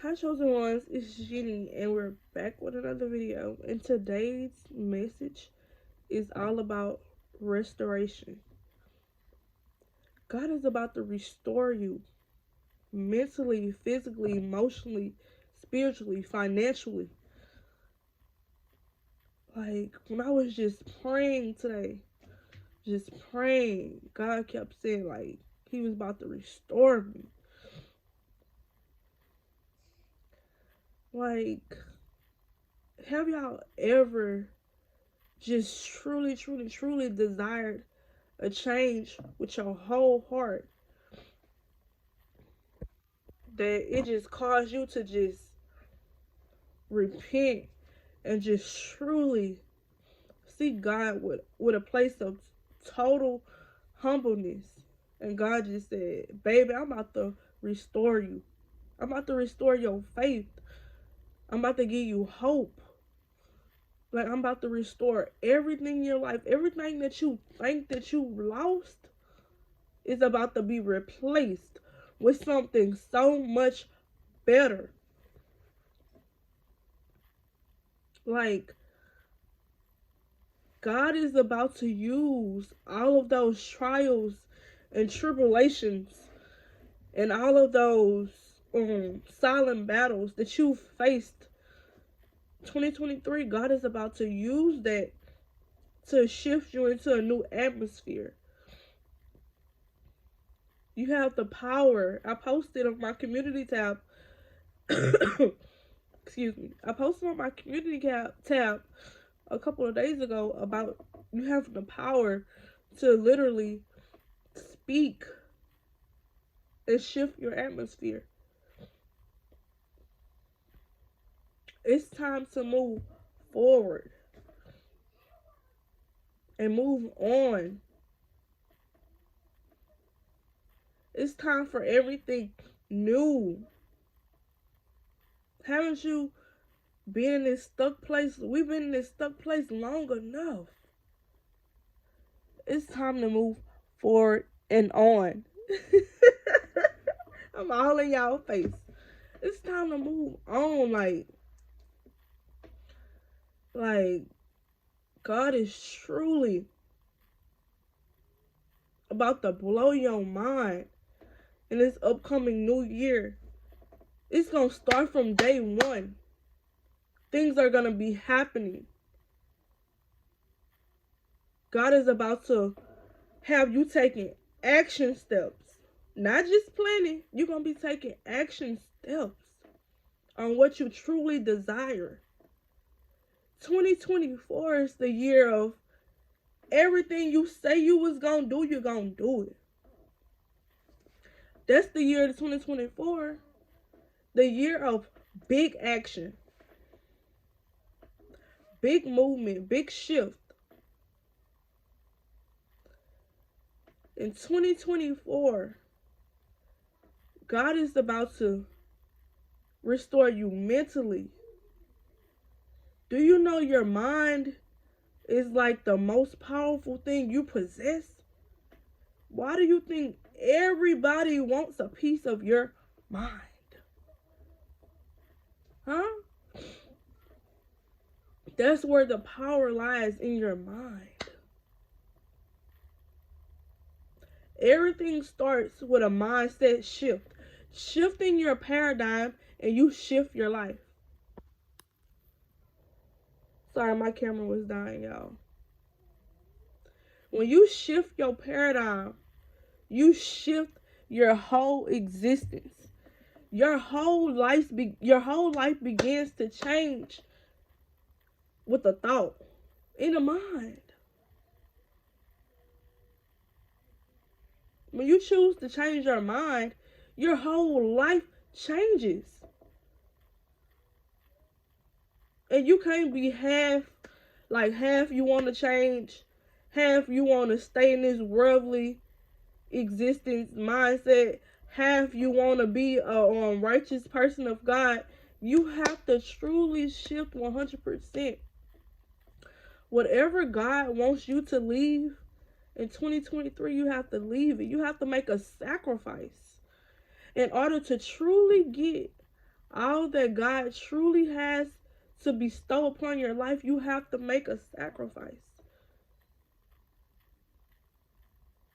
Hi chosen ones, it's Jenny and we're back with another video, and today's message is all about restoration. God is about to restore you mentally, physically, emotionally, spiritually, financially. Like when I was just praying today, just praying, God kept saying like he was about to restore me. Like, have y'all ever just truly desired a change with your whole heart, that it just caused you to just repent and just truly seek God with a place of total humbleness? And God just said, baby, I'm about to restore you. I'm about to restore your faith. I'm about to give you hope. Like, I'm about to restore everything in your life. Everything that you think that you lost is about to be replaced with something so much better. Like, God is about to use all of those trials and tribulations and all of those silent battles that you faced 2023. God is about to use that to shift you into a new atmosphere. You have the power. I posted on my community tab. Excuse me. I posted on my community tab a couple of days ago about you have the power to literally speak and shift your atmosphere. It's time to move forward and move on. It's time for everything new. Haven't you been in this stuck place? We've been in this stuck place long enough. It's time to move forward and on. I'm all in y'all face. It's time to move on. Like God is truly about to blow your mind in this upcoming new year. It's gonna start from day one. Things are gonna be happening. God is about to have you taking action steps. Not just planning. You're gonna be taking action steps on what you truly desire. 2024 is the year of everything you say you was gonna do, you're gonna do it. That's the year of 2024. The year of big action, big movement, big shift. In 2024, God is about to restore you mentally. Do you know your mind is like the most powerful thing you possess? Why do you think everybody wants a piece of your mind? Huh? That's where the power lies, in your mind. Everything starts with a mindset shift. Shifting your paradigm and you shift your life. Sorry, my camera was dying, y'all. When you shift your paradigm, you shift your whole existence. Your whole life begins to change with a thought in the mind. When you choose to change your mind, your whole life changes. And you can't be half you want to change, half you want to stay in this worldly existence mindset, half you want to be a righteous person of God. You have to truly shift 100%. Whatever God wants you to leave in 2023, you have to leave it. You have to make a sacrifice in order to truly get All that God truly has to bestow upon your life, you have to make a sacrifice.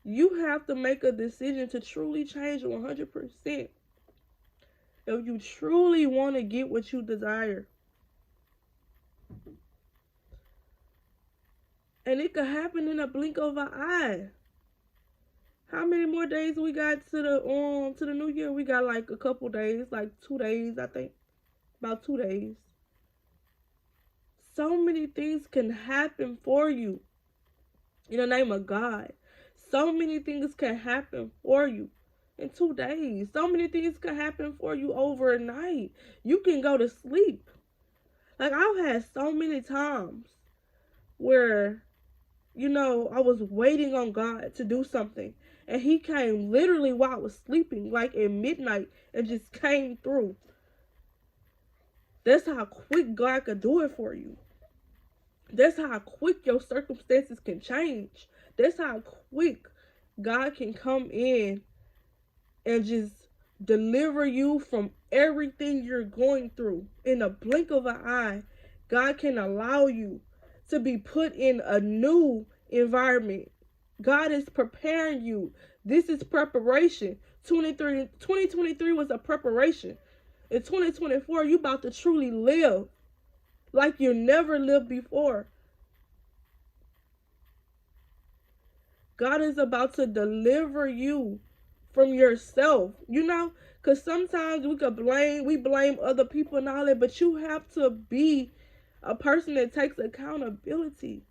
You have to make a decision to truly change 100% if you truly want to get what you desire. And it could happen in a blink of an eye. How many more days we got to the new year? We got like a couple days, like 2 days, I think. About 2 days. So many things can happen for you in the name of God. So many things can happen for you in 2 days. So many things can happen for you overnight. You can go to sleep. Like, I've had so many times where, I was waiting on God to do something. And he came literally while I was sleeping, like at midnight, and just came through. That's how quick God could do it for you. That's how quick your circumstances can change. That's how quick God can come in and just deliver you from everything you're going through. In a blink of an eye, God can allow you to be put in a new environment. God is preparing you. This is preparation. 2023 was a preparation. In 2024, you about to truly live like you never lived before. God is about to deliver you from yourself, because sometimes we blame other people and all that, but you have to be a person that takes accountability.